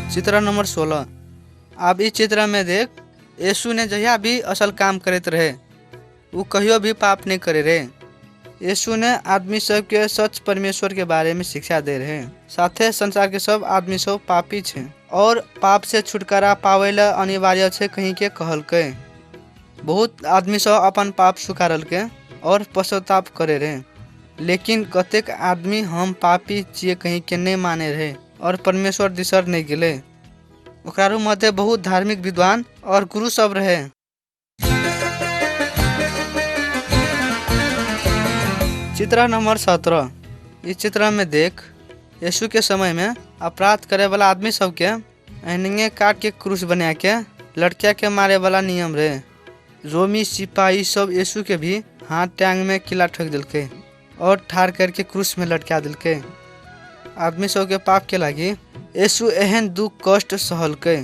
चित्र नंबर 16। अब इस चित्र में देख, यीशु ने जहिया भी असल काम करते रहे, वो कहियो भी पाप नहीं करे रहे। यीशु ने आदमी सब के सच परमेश्वर के बारे में शिक्षा दे रहे। साथे संसार के सब आदमी सब पापी छे और पाप से छुटकारा पावेला अनिवार्य छे कहीं के कहल के। बहुत आदमी सब अपन पाप स्वीकारल के और पश्चाताप करे रहे, लेकिन कतेक आदमी हम पापी छिए कहीं के नहीं माने रहे और परमेश्वर दिसर नहीं गेले। ओकरा मध्य बहुत धार्मिक विद्वान और गुरु सब रहे। चित्र नंबर 17। इस चित्र में देख, यीशु के समय में अपराध करे वाला आदमी सब के एहनिंगे काट के क्रूस बना के लड़किया के मारे वाला नियम रहे। रोमी सिपाही सब यीशु के भी हाथ टांग में किला ठोक दिलके और ठार करके क्रूस में लटका दिलके। आदमी सब के पाप के लागी यीशु एहन दुख कष्ट सहल के।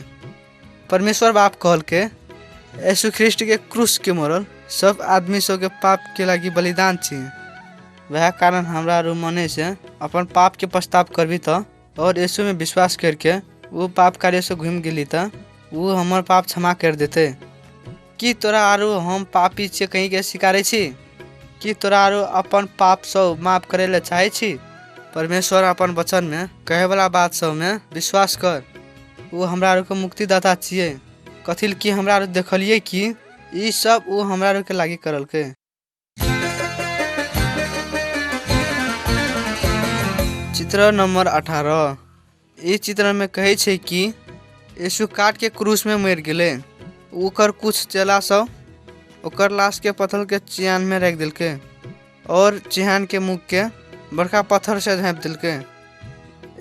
परमेश्वर बाप कहल के यीशु ख्रिस्ट के क्रूस के मरल सब आदमी सब के पाप के लागी बलिदान छे। वह कारण हमरा मने से अपन पाप के पश्चाताप करबी तो और यीशु में विश्वास करके वो पाप कार्य से घूम गेली तो वो हमर पाप क्षमा कर देते। कि तोरा आरो हम पापी छे कहीं के स्वीकारे छी? कि तोरा आरो अपन पाप सब माफ करे ले चाहे छी? परमेश्वर अपन वचन में कहे वाला बात सब में विश्वास कर। वो हमरा आरो के मुक्तिदाता छिए। कथिल कि हमरा आरो देखलिए कि ई सब वो हमरा आरो के लागी करल के। चित्र नंबर 18। इस चित्र में कहे छे कि यीशु काट के क्रूस में मर गेले। ओकर कुछ चेला सब ओकर लाश के पत्थर के चिहान में रख दिलके और चिहान के मुख के बड़का पत्थर से झाँप दिलके।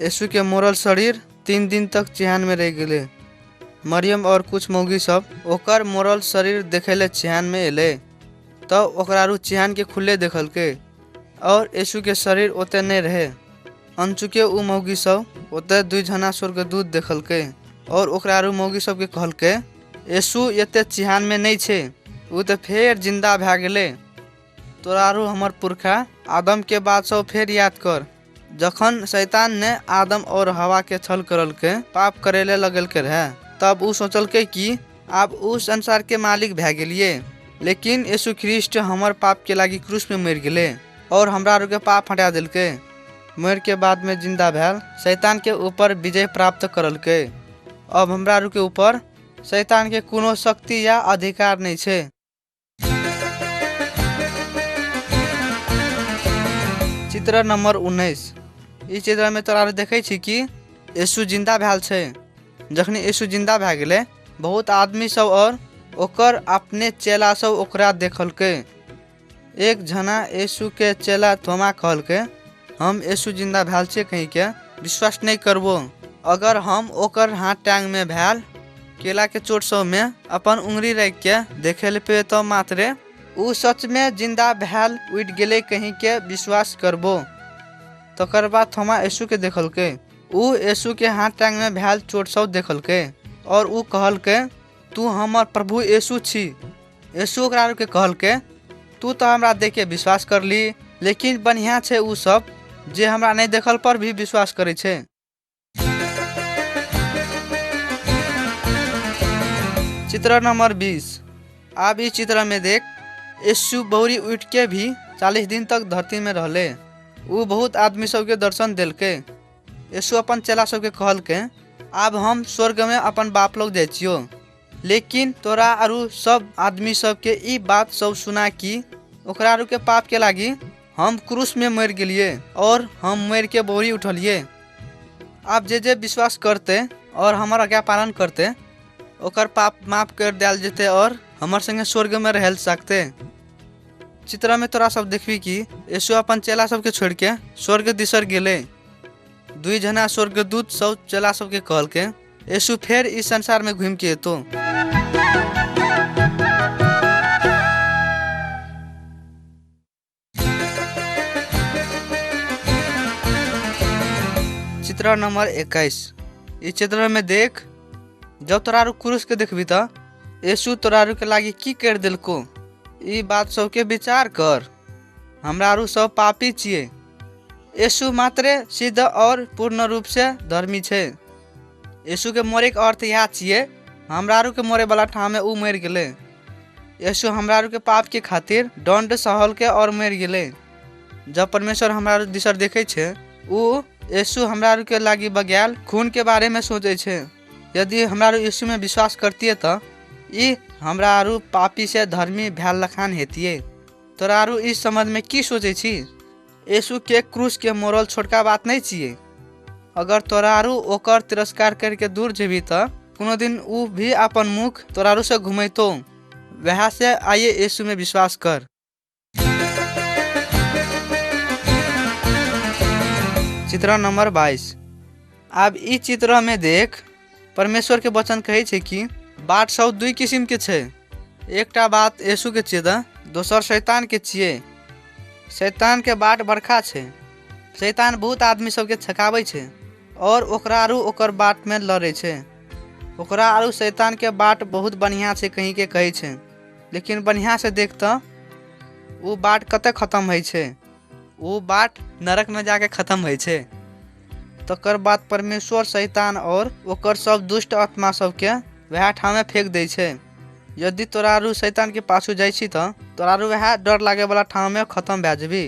यीशु के मरल शरीर 3 दिन तक चिहान में रह गेले। मरियम और कुछ मौगी सब ओकर मरल शरीर देखेले चिहान में एले तो ओकरा चिहान के खुले देखल के और यीशु के शरीर ओते नहीं रहे। अनचुके उ मौगी सब ओते 2 जना स्वर्गदूत देखल के और ओकरा मौगी सब के कहल के यीशु एते चिहान में नहीं छे, वो तो फिर जिंदा भे गेले। तोरा हमर पुरखा आदम के बात सब फिर याद कर, जखन शैतान ने आदम और हवा के छल करल के पाप करेले लगल के रहे, तब वो सोचल के कि अब उस संसार के मालिक भे गेलिए। लेकिन यीशु ख्रिस्ट हमर पाप के लागी क्रूस में मर गेले और हमरा के पाप हटा दिल के। मर के बाद में जिंदा भेल शैतान के ऊपर विजय प्राप्त करल के। अब हमरा के ऊपर शैतान के कोनो शक्ति या अधिकार नहीं छे। चित्र नंबर 19। इस चित्र में तोरा देखे छी कि यीशु जिंदा भेल छे। जखन यीशु जिंदा भे गेले, बहुत आदमी सब और ओकर अपने चेला सब ओकरा देखल के। एक जना यीशु के चेला थोमा कहल के, हम यीशु जिंदा भेल छे कहीं के विश्वास नहीं करबो। अगर हम ओकर हाथ टांग में भेल केला के चोट सब में अपन उंगली रख के देखे पे तो मात्रे उ सच में जिंदा भेल उठ गेले कहीं के विश्वास करबो। तकर बाद थोमा यीशु के देखल के। उ यीशु के हाथ टांग में भेल चोट सब देखल के और उ कहल के, तू हमर प्रभु यीशु छी। यीशु ओकरा के कहल के, तू तो हमरा देख के विश्वास कर ली, लेकिन बढ़िया छे उ सब जे हमरा नहीं देखल पर भी विश्वास करे छे। चित्र नंबर 20। अब इस चित्र में देख, यीशु बौरी उठ के भी 40 दिन तक धरती में रहले। वो बहुत आदमी सब के दर्शन दिल के। यीशु अपन चेला सब के कहल के, अब हम स्वर्ग में अपन बाप लोग जाय छियो। लेकिन तोरा आरु सब आदमी सब के ई बात सब सुना कि ओकरा आरु के पाप के लागी हम क्रूस में मर गेलिए और हम मर के बौरी उठलिए। अब जे विश्वास करते और हमार आज्ञा पालन करते ओकर पाप माफ कर दिया जेते और हमार संगे स्वर्ग में रह सकते। चित्र में तोरा सब देखबी कि यीशु अपन चेला सब के छोड़ के स्वर्ग दिसर गेले। 2 जना स्वर्गदूत सब चेला सब के कहल के यीशु फिर इस संसार में घूम के तो। चित्र नंबर 21। इस चित्र में देख, जब तोरा क्रूस के देखबी तो यीशु तोरा के लागी की कर दिलको, ई बात सब के विचार कर। हमरा सब पापी छिए, यीशु मात्रे सिद्ध और पूर्ण रूप से धर्मी छे। यीशु के मरे के अर्थ यह छिए हमरा आरू के मरे वाला ठाम में ऊ मर गेले। यीशु हमरा आरू के पाप के खातिर दंड सहल के और मर गेले। जब परमेश्वर हमरा आरू दिशा देखे छे ऊ यीशु हमरा आरू के लागी बगैल खून के बारे में सोचे छे। यदि हमरा आरू यीशु में विश्वास करतिए तो ई हमरा आरू पापी से धर्मी भैल लखान हेतिए। तोरा आरू इस समझ में की सोचे छी? यीशु के क्रूस के मोरल छोटका बात नहीं चाहिए। अगर तोरा आरू ओकर तिरस्कार करके दूर जेबी तो कोनो दिन ऊ भी अपन मुख तोरा आरू से घुमैतो। वह से आइए यीशु में विश्वास कर। चित्र नंबर 22। अब ई चित्र में देख परमेश्वर के वचन कहे छे कि बाट सब दुई किस्म के छे। एकटा बात यीशु के छिए दोसर शैतान के छिए। शैतान के बाट बरखा छे। शैतान बहुत आदमी सबके छकावे छे और ओकरा आरू ओकर बाट में लड़े छे। ओकरा आरू शैतान के बाट बहुत बढ़िया छे कहीं के कहे छे, लेकिन बढ़िया से देख तो वो बाट कते खत्म है छे। वो बाट नरक में जाके खत्म है छे। तकर बाद परमेश्वर शैतान और ओकर सब दुष्ट आत्मा सबके वह ठाम में फेंक दे छे। यदि तोरा आरू शैतान के पाछू जाइ छी तो तोरा आरू वह डर लागे वाला ठाम में खत्म भे जेबी।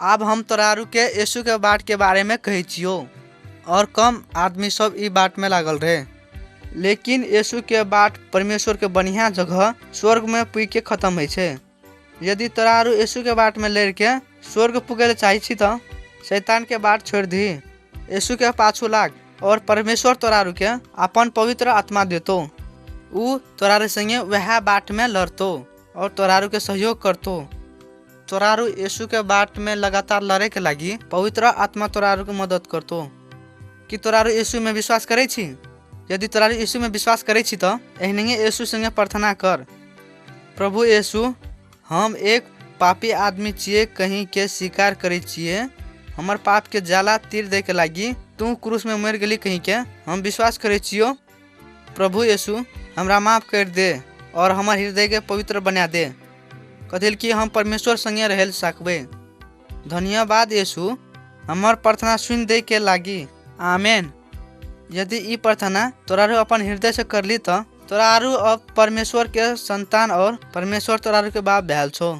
अब हम तोरा आरू के यीशु के बाट के बारे में कही छियो और कम आदमी सब ई बाट में लागल रहे। लेकिन यीशु के बाट परमेश्वर के बढ़िया जगह स्वर्ग में पुग के खत्म है छे। यदि तोरा आरू यीशु के बाट में लड़ के स्वर्ग पुगे चाहे छी तो शैतान के बाट छोड़ दी, यीशु के पाछू लाग और परमेश्वर तोरा आरू के अपन पवित्र आत्मा देतो। ऊ तोरा आरू संगे वह बाट में लड़तो और तोरा आरू के सहयोग करतो। तोरा आरू यीशु के बाट में लगातार लड़े के लागी पवित्र आत्मा तोरा आरू के मदद करतो। कि तोरा आरू यीशु में विश्वास करे छी? यदि तोरा आरू यीशु में विश्वास करे छी तो एहने यीशु संगे प्रार्थना कर। प्रभु यीशु, हम एक पापी आदमी छिए कहीं के स्वीकार करे छिए। हमर पाप के जाला तीर दे के लागी तू क्रूस में मर गेली कहीं के हम विश्वास करे छियो। प्रभु यीशु, हमरा माफ कर दे और हमर हृदय के पवित्र बना दे, कथिल कि हम परमेश्वर संगे रह सकबे। धन्यवाद यीशु हमर प्रार्थना सुन दे के लागी। आमेन। यदि ई प्रार्थना तोरा आरू अपन हृदय से कर ली तो तोरा आरू अब परमेश्वर के संतान और परमेश्वर तोरा आरू के बाप भैल छो।